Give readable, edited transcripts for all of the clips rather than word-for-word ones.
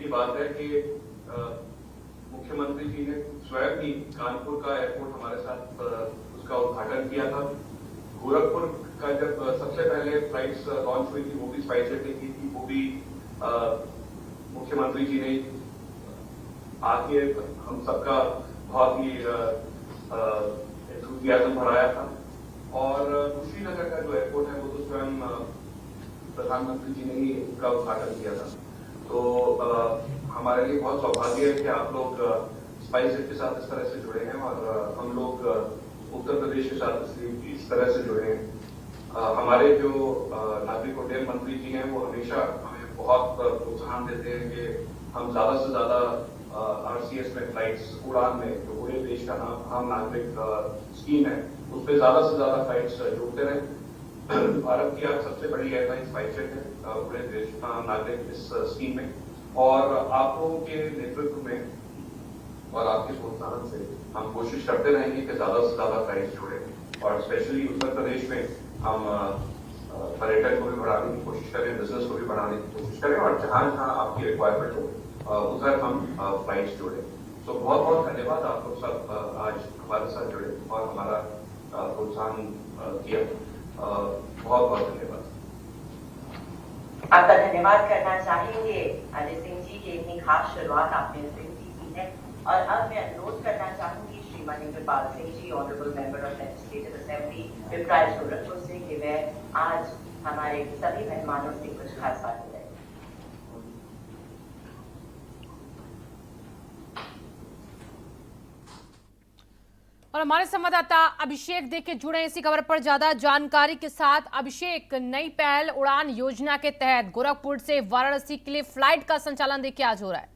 की बात है कि मुख्यमंत्री जी ने स्वयं ही कानपुर का एयरपोर्ट हमारे साथ उसका उद्घाटन किया था। गोरखपुर का जब सबसे पहले फ्लाइट्स लॉन्च हुई थी वो भी स्पाइसजेट ने की थी, वो भी मुख्यमंत्री जी ने आके हम सबका बहुत ही एंथुसियाज्म बढ़ाया था। और कुशीनगर का जो एयरपोर्ट है वो तो स्वयं प्रधानमंत्री जी ने ही उसका उद्घाटन किया था। तो हमारे लिए बहुत सौभाग्य है कि आप लोग स्पाइसजेट के साथ इस तरह से जुड़े हैं और हम लोग उत्तर प्रदेश के साथ इस तरह से जुड़े हैं। हमारे जो नागरिक उड्डयन मंत्री जी हैं वो हमेशा हमें बहुत प्रोत्साहन देते हैं कि हम ज्यादा से ज्यादा आरसीएस में फ्लाइट्स उड़ान में जो पूरे देश का आम नागरिक स्कीम है उस पर ज्यादा से ज्यादा फ्लाइट्स जोड़ते रहे। भारत की आज सबसे बड़ी एयरलाइन स्पाइसजेट है पूरे देश का नागरिक इस स्कीम में, और आप लोगों के नेतृत्व में और आपके प्रोत्साहन से हम कोशिश करते रहेंगे कि ज्यादा से ज्यादा फ्लाइट्स जोड़े, और स्पेशली उत्तर प्रदेश में हम पर्यटन को भी बढ़ाने की कोशिश करें, बिजनेस को भी बढ़ाने की कोशिश करें, और जहां जहां आपकी रिक्वायरमेंट हो उधर हम फ्लाइट्स जोड़े। तो बहुत बहुत धन्यवाद, आप लोग सब आज हमारे साथ जुड़े और हमारा प्रोत्साहन किया। बहुत बहुत धन्यवाद। आपका धन्यवाद करना चाहेंगे अजय सिंह जी की इतनी खास शुरुआत आपने इस दिन की है। और अब मैं अनुरोध करना चाहूंगी श्रीमान Indrapal Singh ji, honourable member of legislative assembly विप्राइज गोरखपुर से, कि वह आज हमारे सभी मेहमानों से कुछ खास बातें करें। और हमारे संवाददाता अभिषेक देख के जुड़े इसी खबर पर ज्यादा जानकारी के साथ। अभिषेक, नई पहल उड़ान योजना के तहत गोरखपुर से वाराणसी के लिए फ्लाइट का संचालन देखिए आज हो रहा है।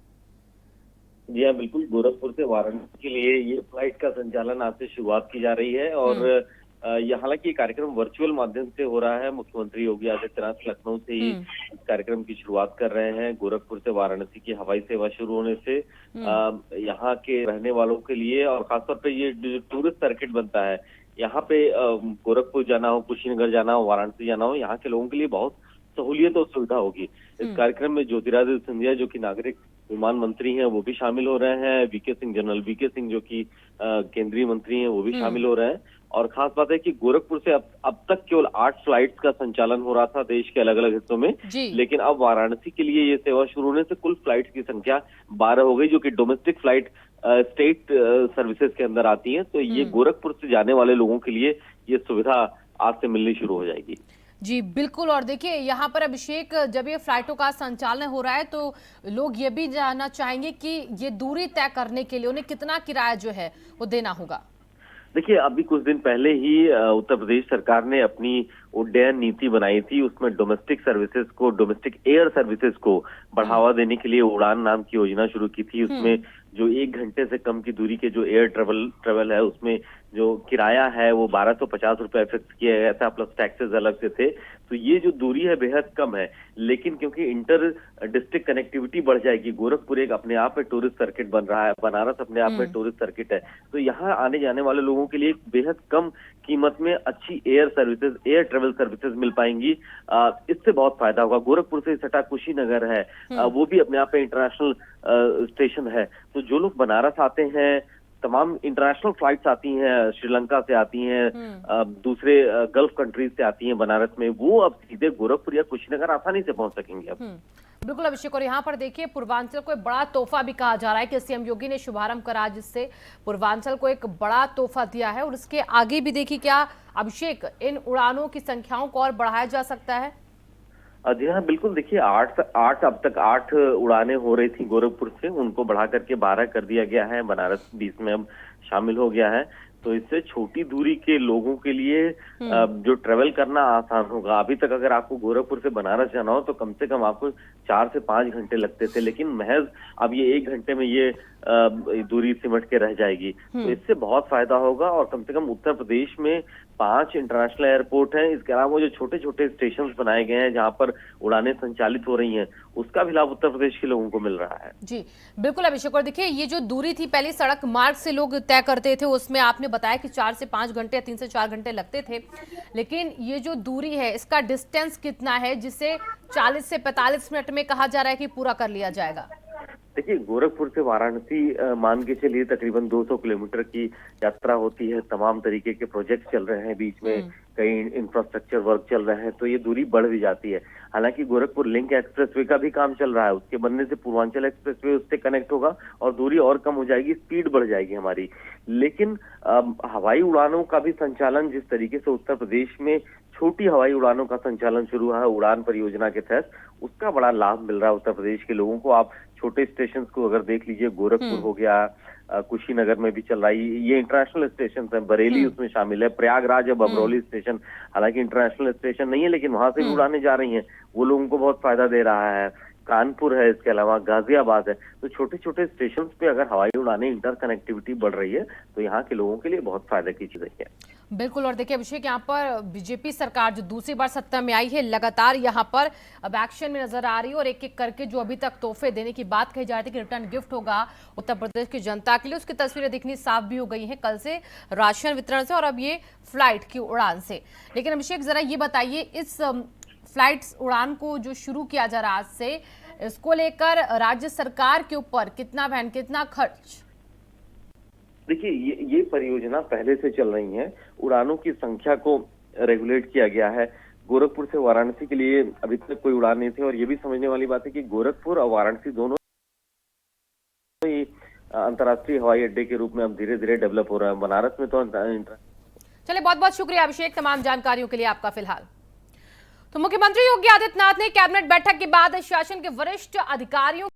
जी हाँ, बिल्कुल। गोरखपुर से वाराणसी के लिए ये फ्लाइट का संचालन आज से शुरुआत की जा रही है और हालांकि ये कार्यक्रम वर्चुअल माध्यम से हो रहा है। मुख्यमंत्री योगी आदित्यनाथ लखनऊ से ही इस कार्यक्रम की शुरुआत कर रहे हैं। गोरखपुर से वाराणसी की हवाई सेवा शुरू होने से यहाँ के रहने वालों के लिए और खासतौर पे ये जो टूरिस्ट सर्किट बनता है, यहाँ पे गोरखपुर जाना हो, कुशीनगर जाना हो, वाराणसी जाना हो, यहाँ के लोगों के लिए बहुत सहूलियत और सुविधा होगी। इस कार्यक्रम में ज्योतिरादित्य सिंधिया जो कि नागरिक विमान मंत्री हैं वो भी शामिल हो रहे हैं। V K Singh, general V K Singh जो कि केंद्रीय मंत्री हैं वो भी शामिल हो रहे हैं। और खास बात है कि गोरखपुर से अब तक केवल 8 फ्लाइट्स का संचालन हो रहा था देश के अलग अलग हिस्सों में, लेकिन अब वाराणसी के लिए ये सेवा शुरू होने से कुल फ्लाइट्स की संख्या 12 हो गई, जो कि डोमेस्टिक फ्लाइट स्टेट सर्विसेज के अंदर आती हैं। तो ये गोरखपुर से जाने वाले लोगों के लिए ये सुविधा आज से मिलनी शुरू हो जाएगी। जी बिल्कुल। और देखिए यहाँ पर अभिषेक, जब ये फ्लाइटों का संचालन हो रहा है तो लोग ये भी जानना चाहेंगे कि ये दूरी तय करने के लिए उन्हें कितना किराया जो है वो देना होगा। देखिए, अभी कुछ दिन पहले ही उत्तर प्रदेश सरकार ने अपनी उड्डयन नीति बनाई थी। उसमें डोमेस्टिक सर्विसेज को, डोमेस्टिक एयर सर्विसेज को बढ़ावा देने के लिए उड़ान नाम की योजना शुरू की थी। उसमें जो 1 घंटे से कम की दूरी के जो एयर ट्रेवल है उसमें जो किराया है वो 1250 रुपए फिक्स किया गया था, प्लस टैक्सेस अलग से थे। तो ये जो दूरी है बेहद कम है, लेकिन क्योंकि इंटर डिस्ट्रिक्ट कनेक्टिविटी बढ़ जाएगी, गोरखपुर एक अपने आप में टूरिस्ट सर्किट बन रहा है, बनारस अपने आप में टूरिस्ट सर्किट है, तो यहाँ आने जाने वाले लोगों के लिए बेहद कम कीमत में अच्छी air services, air travel services मिल पाएंगी। इससे बहुत फायदा होगा। गोरखपुर से सटा कुशीनगर है, वो भी अपने आप में इंटरनेशनल स्टेशन है। तो जो लोग बनारस आते हैं, तमाम इंटरनेशनल फ्लाइट्स आती हैं, श्रीलंका से आती हैं, दूसरे गल्फ कंट्रीज से आती हैं बनारस में, वो अब सीधे गोरखपुर या कुशीनगर आसानी से पहुंच सकेंगे अब। बिल्कुल अभिषेक। और यहाँ पर देखिए, पूर्वांचल को एक बड़ा तोहफा भी कहा जा रहा है कि सीएम योगी ने शुभारंभ करा, जिससे पूर्वांचल को एक बड़ा तोहफा दिया है। और इसके आगे भी देखिए क्या अभिषेक, इन उड़ानों की संख्याओं को और बढ़ाया जा सकता है? जी हाँ, बिल्कुल। देखिए, अब तक 8 उड़ानें हो रही थी गोरखपुर से, उनको बढ़ा करके 12 कर दिया गया है। बनारस 20 में अब शामिल हो गया है। तो इससे छोटी दूरी के लोगों के लिए जो ट्रेवल करना आसान होगा। अभी तक अगर आपको गोरखपुर से बनारस जाना हो तो कम से कम आपको 4 से 5 घंटे लगते थे, लेकिन महज अब ये 1 घंटे में ये दूरी सिमट के रह जाएगी। तो इससे बहुत फायदा होगा। और कम से कम उत्तर प्रदेश में 5 इंटरनेशनल एयरपोर्ट हैं। इसके अलावा जो छोटे छोटे स्टेशन बनाए गए हैं जहां पर उड़ानें संचालित हो रही हैं, उसका भी लाभ उत्तर प्रदेश के लोगों को मिल रहा है। जी बिल्कुल अभिषेक। और देखिए, ये जो दूरी थी पहले सड़क मार्ग से लोग तय करते थे, उसमें आपने बताया कि 4 से 5 घंटे या 3 से 4 घंटे लगते थे, लेकिन ये जो दूरी है इसका डिस्टेंस कितना है जिसे 40 से 45 मिनट में कहा जा रहा है कि पूरा कर लिया जाएगा? देखिए, गोरखपुर से वाराणसी मान के चलिए तकरीबन 200 किलोमीटर की यात्रा होती है। तमाम तरीके के प्रोजेक्ट चल रहे हैं, बीच में कई इंफ्रास्ट्रक्चर वर्क चल रहे हैं, तो ये दूरी बढ़ भी जाती है। हालांकि गोरखपुर लिंक एक्सप्रेसवे का भी काम चल रहा है, उसके बनने से पूर्वांचल एक्सप्रेसवे उससे कनेक्ट होगा और दूरी और कम हो जाएगी, स्पीड बढ़ जाएगी हमारी। लेकिन हवाई उड़ानों का भी संचालन जिस तरीके से उत्तर प्रदेश में छोटी हवाई उड़ानों का संचालन शुरू हुआ है उड़ान परियोजना के तहत, उसका बड़ा लाभ मिल रहा है उत्तर प्रदेश के लोगों को। आप छोटे स्टेशन को अगर देख लीजिए, गोरखपुर हो गया, कुशीनगर में भी चल रहा है, ये इंटरनेशनल स्टेशन है, बरेली उसमें शामिल है, प्रयागराज अब अमरोली स्टेशन, हालांकि इंटरनेशनल स्टेशन नहीं है लेकिन वहां से भी उड़ानें जा रही हैं, वो लोगों को बहुत फायदा दे रहा है। कानपुर है, इसके अलावा गाजियाबाद है। तो छोटे छोटे स्टेशन पे अगर हवाई उड़ानें, इंटर कनेक्टिविटी बढ़ रही है तो यहाँ के लोगों के लिए बहुत फायदा की चीज है। बिल्कुल। और देखिए अभिषेक, यहाँ पर बीजेपी सरकार जो दूसरी बार सत्ता में आई है, लगातार यहाँ पर अब एक्शन में नजर आ रही है और एक एक करके जो अभी तक तोहफे देने की बात कही जा रही थी कि रिटर्न गिफ्ट होगा उत्तर प्रदेश की जनता के लिए, उसकी तस्वीरें दिखनी साफ भी हो गई हैं, कल से राशन वितरण से और अब ये फ्लाइट की उड़ान से। लेकिन अभिषेक, जरा ये बताइए, इस फ्लाइट उड़ान को जो शुरू किया जा रहा है आज से, इसको लेकर राज्य सरकार के ऊपर कितना वहन, कितना खर्च? देखिए, ये परियोजना पहले से चल रही है, उड़ानों की संख्या को रेगुलेट किया गया है। गोरखपुर से वाराणसी के लिए अभी तक कोई उड़ान नहीं थी और ये भी समझने वाली बात है कि गोरखपुर और वाराणसी दोनों ही अंतर्राष्ट्रीय हवाई अड्डे के रूप में अब धीरे धीरे डेवलप हो रहा है। बनारस में तो चलिए, बहुत बहुत शुक्रिया अभिषेक तमाम जानकारियों के लिए आपका। फिलहाल तो मुख्यमंत्री योगी आदित्यनाथ ने कैबिनेट बैठक के बाद शासन के वरिष्ठ अधिकारियों